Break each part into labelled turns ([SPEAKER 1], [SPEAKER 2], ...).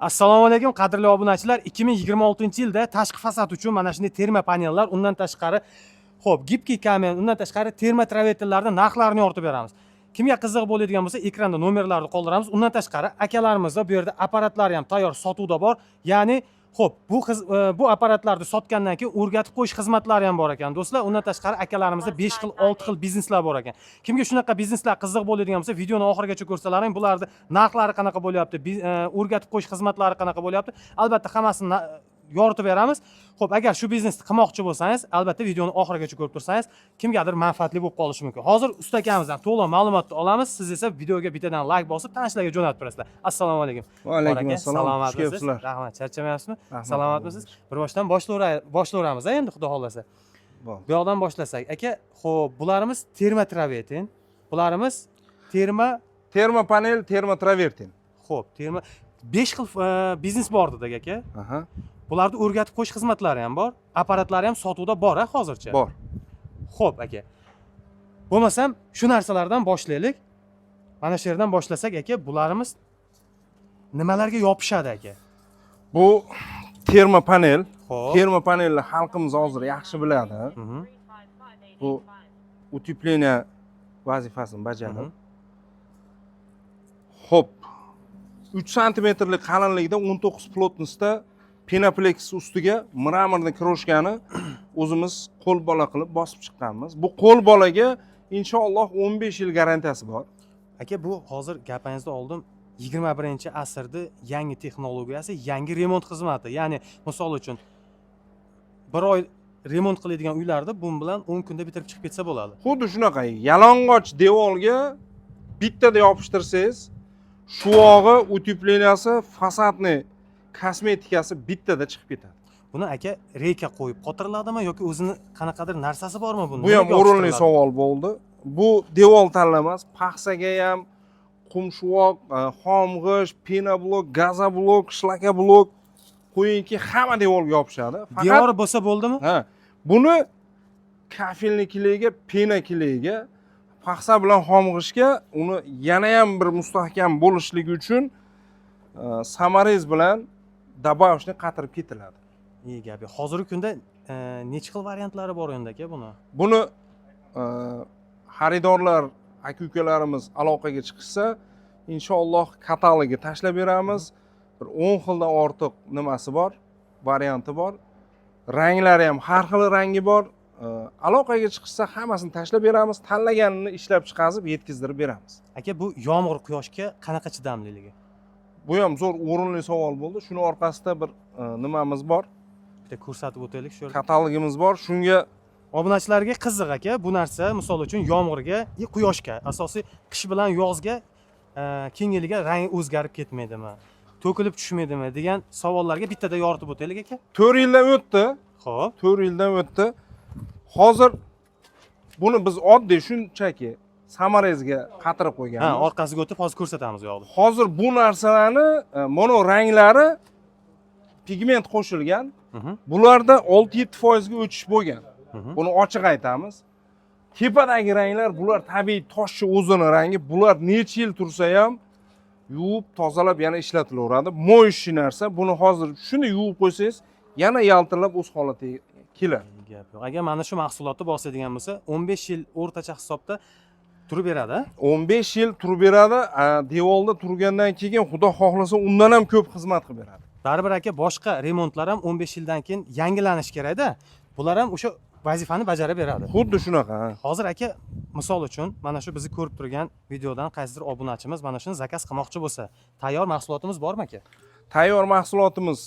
[SPEAKER 1] Assalomu alaykum qadrli obunachilar. 2026-yilda tashqi fasad uchun mana shunday terma panellar, undan tashqari xo'p, gibki kamen, undan tashqari terma travertenlarning narxlarini yoritib beramiz. Kimga qiziq bo'ladigan bo'lsa, ekranda nomerlarni qoldiramiz. Undan tashqari akalarimizda bu yerda apparatlari ham tayyor sotuvda bor. Ya'ni xo'p, bu apparatlarni sotgandan keyin o'rgatib qo'yish xizmatlari ham bor ekan do'stlar. Undan tashqari akalarimizda 5 xil, 6 xil bizneslar bor ekan. Kimga shunaqa bizneslar qiziq bo'ladigan bo'lsa, videoni oxirigacha ko'rsalaring, bularning narxlari qanaqa bo'lyapti, o'rgatib qo'yish xizmatlari qanaqa bo'lyapti, albatta hammasini yoritib beramiz. Xo'p, agar shu biznesni qilmoqchi bo'lsangiz, albatta videoni oxirigacha ko'rib tursangiz, kimgadir manfaatli bo'lib qolishi mumkin. Hozir usta akamizdan to'liq ma'lumotni olamiz. Siz esa videoga bittadan like bosib, tanishlarga jo'natib turasizlar. Assalomu alaykum.
[SPEAKER 2] Va alaykum assalom.
[SPEAKER 1] Salomatmisiz? Rahmat, charchamayapsizmi? Salomatmisiz? Bir boshdan boshlayveramiz endi, xudo xolasa. Bu yoqdan boshlasak. Aka, xo'p, bularimiz terma traverten, bularimiz
[SPEAKER 2] terma panel, terma traverten.
[SPEAKER 1] Xo'p, 5 xil biznes bor dedik aka.
[SPEAKER 2] Aha.
[SPEAKER 1] Bularni o'rgatib qo'yish xizmatlari ham bor, apparatlari ham sotuvda bor hozircha.
[SPEAKER 2] Bor.
[SPEAKER 1] Xo'p aka. Bo'lmasam shu narsalardan boshlaylik. Mana shu yerdan boshlasak aka, bularimiz nimalarga yopishadi aka?
[SPEAKER 2] Bu terma panel.
[SPEAKER 1] Xo'p.
[SPEAKER 2] Terma panelni xalqimiz hozir yaxshi biladi. Bu utepleniya vazifasini bajaradi. Xo'p. 3 santimetrlik qalinlikda 19 plotnosda penaplex ustiga mramorni kroshkani o'zimiz qo'l bola qilib bosib chiqqanmiz. Bu qo'l bolaga inshaalloh 15 yil garantiyasi bor.
[SPEAKER 1] Aka, bu hozir gapingizda oldim 21-asrda yangi texnologiyasi, yangi remont xizmati. Ya'ni misol uchun bir oy remont qiladigan uylarda bu bilan 10 kunda bitirib chiqib ketsa bo'ladi.
[SPEAKER 2] Xuddi shunaqa yalang'och devorga bittada yopishtirsangiz, shuvog'i, utepleniyasi, fasadni kosmetikasi bittada chiqib ketadi.
[SPEAKER 1] Buni aka reyka qo'yib qotiriladimi yoki o'zini qanaqadir narsasi bormi bunda?
[SPEAKER 2] Bu ham o'rinli savol bo'ldi. Bu devor tanlamas, paxsaga ham qumshuvoq, xomg'ish, penoblok, gazoblok, shlakablok qo'yingki, hamma devorga yopishadi.
[SPEAKER 1] Devor bo'lsa bo'ldimi?
[SPEAKER 2] Ha. Buni kafilnikligiga, penakligiga, paxsa bilan xomg'ishga uni yana ham bir mustahkam bo'lishligi uchun samarez bilan dabavishni qatirib ketiladi.
[SPEAKER 1] İyi gap. Hozirgi kunda necha xil variantlari bor endi aka buni?
[SPEAKER 2] Buni xaridorlar, aka-ukalarimiz aloqaga chiqishsa, inshaalloh katalogi tashlab beramiz. Bir 10 xildan ortiq nimasi bor, varianti bor. Ranglari ham har xil rangi bor. Aloqaga chiqishsa hammasini tashlab beramiz, tanlaganini ishlab chiqazib yetkazdirib beramiz.
[SPEAKER 1] Aka, bu yomg'ir, quyoshga qanaqa chidamliligi?
[SPEAKER 2] Bu ham zo'r o'rinli savol bo'ldi. Shuni orqasida bir nimamiz bor.
[SPEAKER 1] Bitta ko'rsatib o'taylik shu yerda.
[SPEAKER 2] Katalogimiz bor. Shunga
[SPEAKER 1] Obunachilarga qiziq aka, bu narsa misol uchun yomg'irga, quyoshga, asosiy qish bilan yozga kengiligiga rang o'zgarib ketmaydimi? To'kilib tushmaydimi degan savollarga bittada yoritib o'taylik aka.
[SPEAKER 2] 4 yildan o'tdi.
[SPEAKER 1] Xo'p.
[SPEAKER 2] 4 yildan o'tdi. Hozir buni biz oddiy shunchaki samarezga qatirib qo'yganmiz.
[SPEAKER 1] Ha, orqasiga o'tib hozir ko'rsatamiz yo'qdi.
[SPEAKER 2] Hozir bu narsalarni mono ranglari pigment qo'shilgan. Bularda 6-7% ga o'tish bo'lgan. Buni ochiq aytamiz. Tepadagi ranglar bular tabiiy toshchi o'zini rangi. Bular necha yil tursa ham yuvib, tozalab yana ishlatilaveradi. Mo'yishi narsa. Buni hozir shuni yuvib qo'ysangiz, yana yaltirlab o'z holatiga keladi.
[SPEAKER 1] Gap yo'q. Agar mana shu mahsulotni bosadigan bo'lsa, 15 yil o'rtacha hisobda turib beradi.
[SPEAKER 2] 15 yil turib beradi. Devorda turgandan keyin xudo xohlasa undan ham ko'p xizmat qilib beradi.
[SPEAKER 1] Baribir aka, boshqa remontlar ham 15 yildan keyin yangilanish kerak-da. Bular ham o'sha vazifani bajarib beradi.
[SPEAKER 2] Xuddi shunaqa.
[SPEAKER 1] Hozir aka, misol uchun mana shu bizni ko'rib turgan videodan qaysidir obunachimiz mana shuni zakaz qilmoqchi bo'lsa, tayyor mahsulotimiz bormi aka?
[SPEAKER 2] Tayyor mahsulotimiz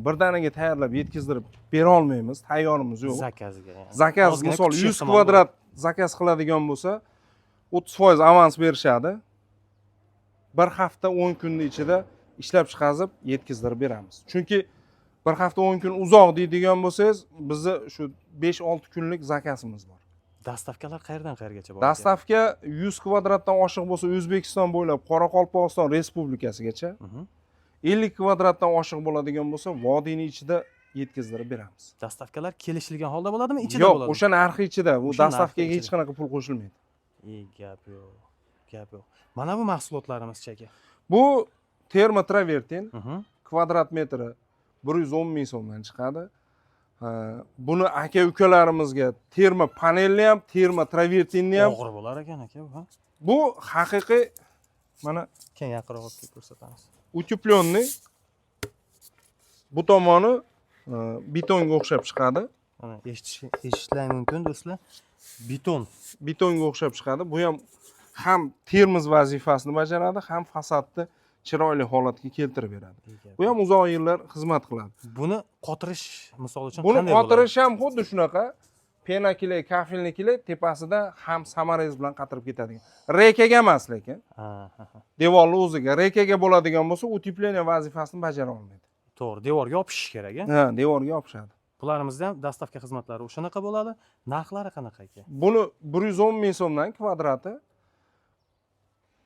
[SPEAKER 2] birdaniga tayyorlab yetkazdirib bera olmaymiz. Tayyorimiz yo'q.
[SPEAKER 1] Zakazga.
[SPEAKER 2] Zakaz misol 100 kvadrat zakaz qiladigan bo'lsa, 30% avans berishadi. Bir hafta 10 kunning ichida ishlab chiqazib yetkazdirib beramiz. Chunki bir hafta 10 kun uzoq deydigan bo'lsangiz, bizni shu 5-6 kunlik zakazimiz bor.
[SPEAKER 1] Dastavkalar qayerdan qayergacha bor?
[SPEAKER 2] Dastavka 100 kvadratdan oshiq bo'lsa O'zbekiston bo'ylab Qoraqalpog'iston Respublikasigacha, 50 kvadratdan oshiq bo'ladigan bo'lsa vodiyning ichida yetkazdirib beramiz.
[SPEAKER 1] Dastavkalar kelishilgan holda bo'ladimi, ichida bo'ladimi?
[SPEAKER 2] Yo'q, o'sha narxi ichida. Bu dastavkaga hech qanaqa pul qo'shilmaydi.
[SPEAKER 1] Gap yo'q. Mana bu mahsulotlarimiz aka.
[SPEAKER 2] Bu terma traverten. kvadrat metri 110 ming so'mdan chiqadi. Buni aka ukalarimizga terma panelni ham, terma travertinni ham
[SPEAKER 1] og'ir bo'lar ekan aka bu.
[SPEAKER 2] bu haqiqiy mana
[SPEAKER 1] Keyin yaqinroq olib ko'rsatamiz.
[SPEAKER 2] uteplenniy bu tomoni betonga o'xshab chiqadi.
[SPEAKER 1] Mana eshitishlar mumkin do'stlar. Beton.
[SPEAKER 2] Betonga o'xshab chiqadi. Bu ham termiz vazifasini bajaradi, ham fasadni chiroyli holatga keltirib beradi. Bu ham uzoq yillar xizmat qiladi.
[SPEAKER 1] Buni qotirish misol uchun
[SPEAKER 2] Buni
[SPEAKER 1] qanday bo'ladi?
[SPEAKER 2] qotirish ham xuddi shunaqa. Penakilar, kafilnikilar tepasida ham samarez bilan qatirib ketadi. Rekaga emas lekin. Devorning o'ziga, rekaga bo'ladigan bo'lsa, utepleniya vazifasini bajara olmaydi.
[SPEAKER 1] To'g'ri, devorga yopishish kerak, a?
[SPEAKER 2] Ha, devorga yopishadi.
[SPEAKER 1] Bularımizda ham dastavka xizmatlari o'shanaqa bo'ladi. Narxlari qanaqa ekan?
[SPEAKER 2] Buni 110 ming so'mdan kvadrati.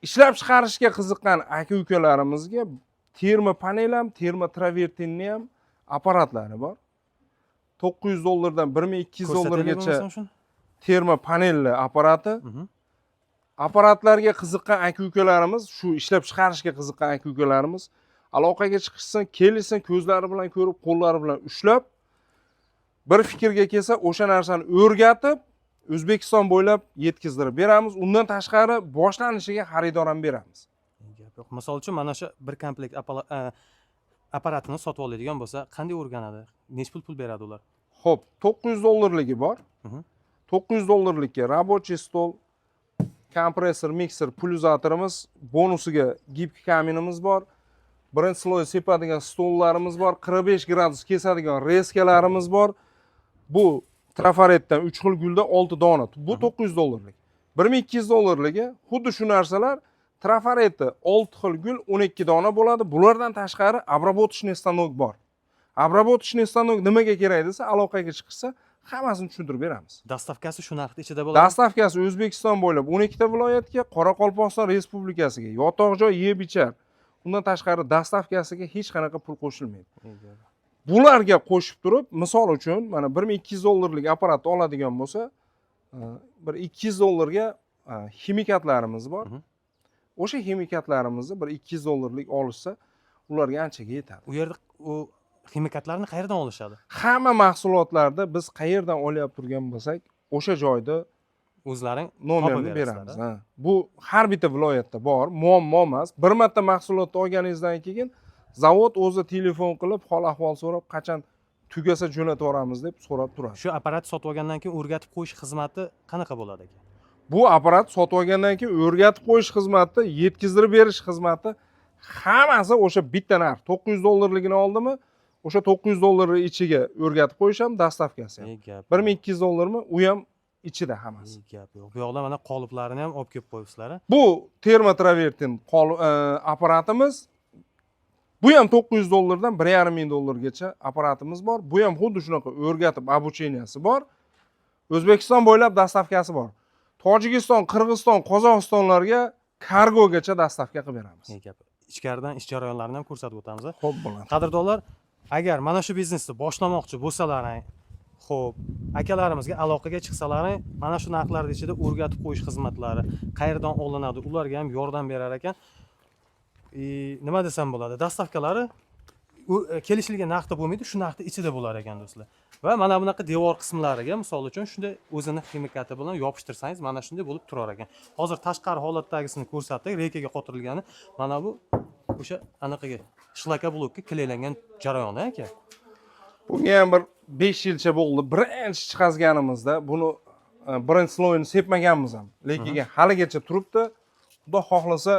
[SPEAKER 2] Ishlab chiqarishga qiziqqan aka-ukalarimizga terma panel ham, terma travertinni ham apparatlari bor. 900 dollardan 1200 dollargacha terma panelli apparati. Apparatlarga qiziqqan aka-ukalarimiz, shu ishlab chiqarishga qiziqqan aka-ukalarimiz aloqaga chiqishsin, kelishsin, ko'zlari bilan ko'rib, qo'llari bilan ushlab, bir fikrga kelsa, o'sha narsani o'rgatib, O'zbekiston bo'ylab yetkazdirib beramiz. Undan tashqari boshlanishiga xaridor ham beramiz.
[SPEAKER 1] Yo'q, misol uchun mana shu bir komplekt apparatini sotib oladigan bo'lsa, qanday o'rganadi? Nechta pul beradi ular?
[SPEAKER 2] Xo'p, 900 dollarligi bor. 900 dollarlikka рабочий stol, kompressor, mikser, pulizatorimiz, bonusiga gibki kaminimiz bor. Birinchi sloy sepadigan stollarimiz bor, 45 gradus kesadigan reskalarimiz bor. Bu trafaretdan 3 xil gulda 6 dona. Bu 900 dollarlik. 1200 dollarligi xuddi shu narsalar trafareti 6 xil gul 12 dona bo'ladi. Bulardan tashqari обработочный станок bor. Обработочный станок nimaga kerak desa, aloqaga chiqsa, hammasini tushuntirib beramiz.
[SPEAKER 1] Dastavkasi shu narxda ichida bo'ladi.
[SPEAKER 2] Dastavkasi O'zbekiston bo'ylab 12 ta viloyatga, Qoraqalpog'iston Respublikasiga, yotoq-joy, yeb-ichar. Undan tashqari dastavkasiga hech qanaqa pul qo'shilmaydi. Bularga qo'shib turib, misol uchun, mana 1200 dollarlik apparatni oladigan bo'lsa, bir 200 dollarga ximikatlarimiz bor. O'sha ximikatlarimizni bir 200 dollarlik olishsa, ularga anchaga yetadi.
[SPEAKER 1] U yerda u ximikatlarni qayerdan olishadi?
[SPEAKER 2] Hamma mahsulotlarda biz qayerdan olyapti turgan bo'lsak, o'sha joyda
[SPEAKER 1] o'zlaring
[SPEAKER 2] nomerni beramiz. Bu har bitta viloyatda bor, muammo emas. Bir marta mahsulotni olganingizdan keyin zavod o'zi telefon qilib, hol-ahvol so'rab, qachon tugasa jo'natib yuboramiz deb so'rab turadi.
[SPEAKER 1] Shu apparat sotib olgandan keyin o'rgatib qo'yish xizmati qanaqa bo'ladi ekan?
[SPEAKER 2] Bu apparat sotib olgandan keyin o'rgatib qo'yish xizmati, yetkazdirib berish xizmati hammasi o'sha bitta narx. 900 dollarligini oldimi? O'sha 900 dollar ichiga o'rgatib qo'yish ham dastavkasi ham. 1200 dollarmi? U ham ichida hammasi.
[SPEAKER 1] Gap yo'q. Bu yoqda mana qoliplarni ham olib kelib qo'yibsizlar.
[SPEAKER 2] Bu termotravertin apparatimiz. Bu ham 900 dollardan 1,5 ming dollargacha apparatimiz bor. Bu ham xuddi shunaqa o'rgatib обученияsi bor. O'zbekiston bo'ylab dastavkasi bor. Tojikiston, Qirg'iziston, Qozog'istonlarga kargogacha dastavka qilib beramiz.
[SPEAKER 1] Ichkaridan ish jarayonlarini ham ko'rsatib o'tamiz.
[SPEAKER 2] Xo'p bo'ladi.
[SPEAKER 1] Qadrdonlar, agar mana shu biznesni boshlamoqchi bo'lsalaring, xo'p, akalarimizga aloqaga chiqsalaring, mana shu narxlar ichida o'rgatib qo'yish xizmatlari qayerdan olinadi, ularga ham yordam berar ekan. Nima desam bo'ladi? Dastavkalari kelishilgan narxda bo'lmaydi, shu narxda ichida bo'lar ekan do'stlar. Va mana bunaqa devor qismlariga, misol uchun, shunday o'zini ximikati bilan yopishtirsangiz, mana shunday bo'lib turar ekan. Hozir tashqari holatdagisini ko'rsatdik, rekaga qotirilgani. Mana bu o'sha anaqaga shlaka blokka kilaylangan jarayoni aka.
[SPEAKER 2] Bunga ham bir 5 yilcha bo'ldi. Birinchi chiqazganimizda buni birinchi sloyini sepmaganmiz ham. Lekin haligacha turibdi. Xudo xohlasa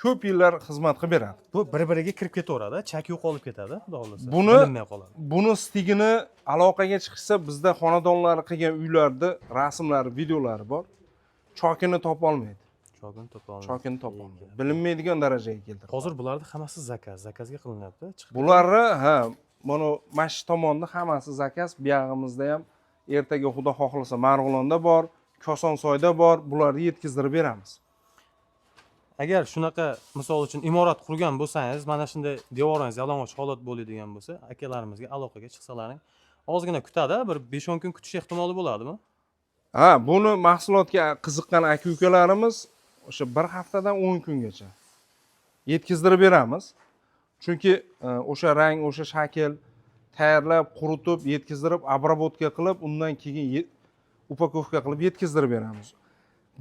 [SPEAKER 2] ko'p yillar xizmat qilib beradi.
[SPEAKER 1] Bu bir-biriga kirib ketaveradi, chak yo'qolib ketadi, xudo xohlasa.
[SPEAKER 2] Bilinmay qoladi. Buni stigini aloqaga chiqsa, bizda xonadonlari qilgan uylarda rasmlari, videolari bor. Chokini topa olmaydi. Chokini topa olmaydi. Bilinmaydigan darajaga keltirdi.
[SPEAKER 1] Hozir bularning hammasi zakazga qilinyapti.
[SPEAKER 2] Bularni mana mash tomonda hammasi zakaz, bu yog'imizda ham ertaga xudo xohlasa Marg'ilonda bor, Kosonsoyda bor, bularni yetkazdirib beramiz.
[SPEAKER 1] Agar shunaqa misol uchun imorat qurgan bo'lsangiz, mana shunday devoringiz yalang'och holat bo'ladigan bo'lsa, akalarimizga aloqaga chiqsalaring, ozgina kutadi, bir 5-10 kun kutish ehtimoli bo'ladimi?
[SPEAKER 2] Ha, buni mahsulotga qiziqqan aka-ukalarimiz o'sha bir haftadan 10 kungacha yetkazdirib beramiz. Chunki o'sha rang, o'sha shakl tayyorlab, quritib, yetkazdirib, обработка qilib, undan keyin upakovka qilib yetkazdirib beramiz.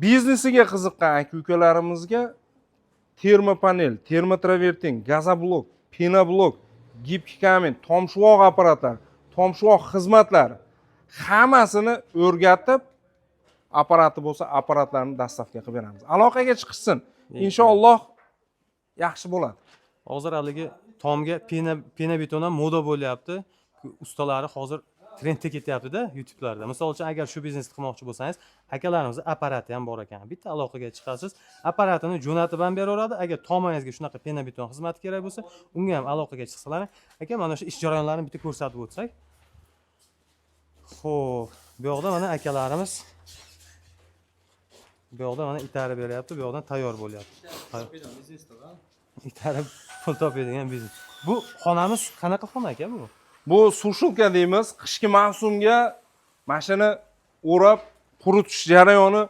[SPEAKER 2] Biznesiga qiziqqan aka-ukalarimizga termopanel, termotravertin, gazoblok, penoblok, gibki kamin, tomshuvoq apparatlar, tomshuvoq xizmatlari hammasini o'rgatib, apparati bo'lsa, apparatlarni dastavka qilib beramiz. Aloqaga chiqishsin. Inshaalloh yaxshi bo'ladi.
[SPEAKER 1] Hozir haligi tomga pena beton ham moda bo'lyapti. Ustalari hozir trendga ketyapti-da YouTube'larda. Misol uchun agar shu biznesni qilmoqchi bo'lsangiz, akalarimizning apparati ham bor ekan. Bitta aloqaga chiqasiz, apparatini jo'natib ham beraveradi. Agar tomingizga shunaqa pena beton xizmati kerak bo'lsa, unga ham aloqaga chiqsalaring. Aka, mana shu ish jarayonlarini bitta ko'rsatib o'tsak. Xo'p, bu yoqda mana akalarimiz bu yoqda mana itarib beryapti, bu yoqdan tayyor bo'lyapti. Itarib pul topadigan biznes. Bu xonamiz qanaqa xona aka bu?
[SPEAKER 2] Bu sushilka deymiz. Qishki mavsumga mashina o'rab quritish jarayoni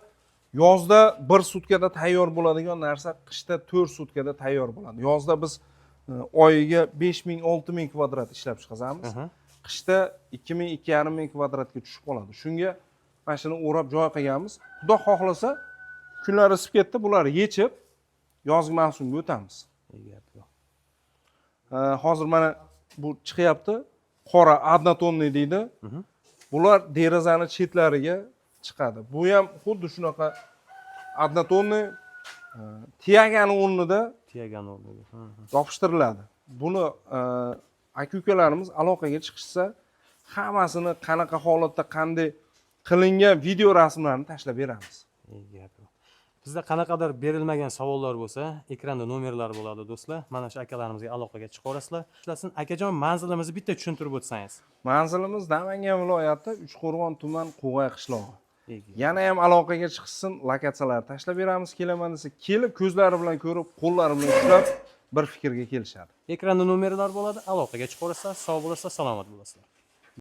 [SPEAKER 2] yozda 1 sutkada tayyor bo'ladigan narsa qishda 4 sutkada tayyor bo'ladi. Yozda biz oyiga 5000, 6000 kvadrat ishlab chiqazamiz. Qishda 2000, 2500 kvadratga tushib qoladi. Shunga mashina o'rab joy qilganmiz. Xudo xohlasa kunlar isib ketdi, bularni yechib yozgi mavsumga o'tamiz. Hozir mana bu chiqyapti. Qora однотонный deydi. Bular derazani chetlariga chiqadi. Bu ham xuddi shunaqa однотонный tiyagani o'rnida yopishtiriladi. Buni aka-ukalarimiz aloqaga chiqishsa, hammasini qanaqa holatda qanday qilingan video rasmlarini tashlab beramiz.
[SPEAKER 1] Bizda qanaqadir berilmagan savollar bo'lsa, ekranda nomerlar bo'ladi do'stlar. Mana shu akalarimizga aloqaga chiqaverasizlar. Shularsin, akajon, manzilimizni bitta tushuntirib o'tsangiz.
[SPEAKER 2] Manzilimiz Namangan viloyati Uchqo'rg'on tuman Qo'g'ay qishlog'i. Yana ham aloqaga chiqsin, lokatsiyalarni tashlab beramiz. Kelaman desa, kelib ko'zlari bilan ko'rib, qo'llari bilan ushlab bir fikrga kelishadi.
[SPEAKER 1] Ekranda nomerlar bo'ladi, aloqaga chiqaverasizlar. Sog' bo'lasizlar, salomat bo'lasizlar.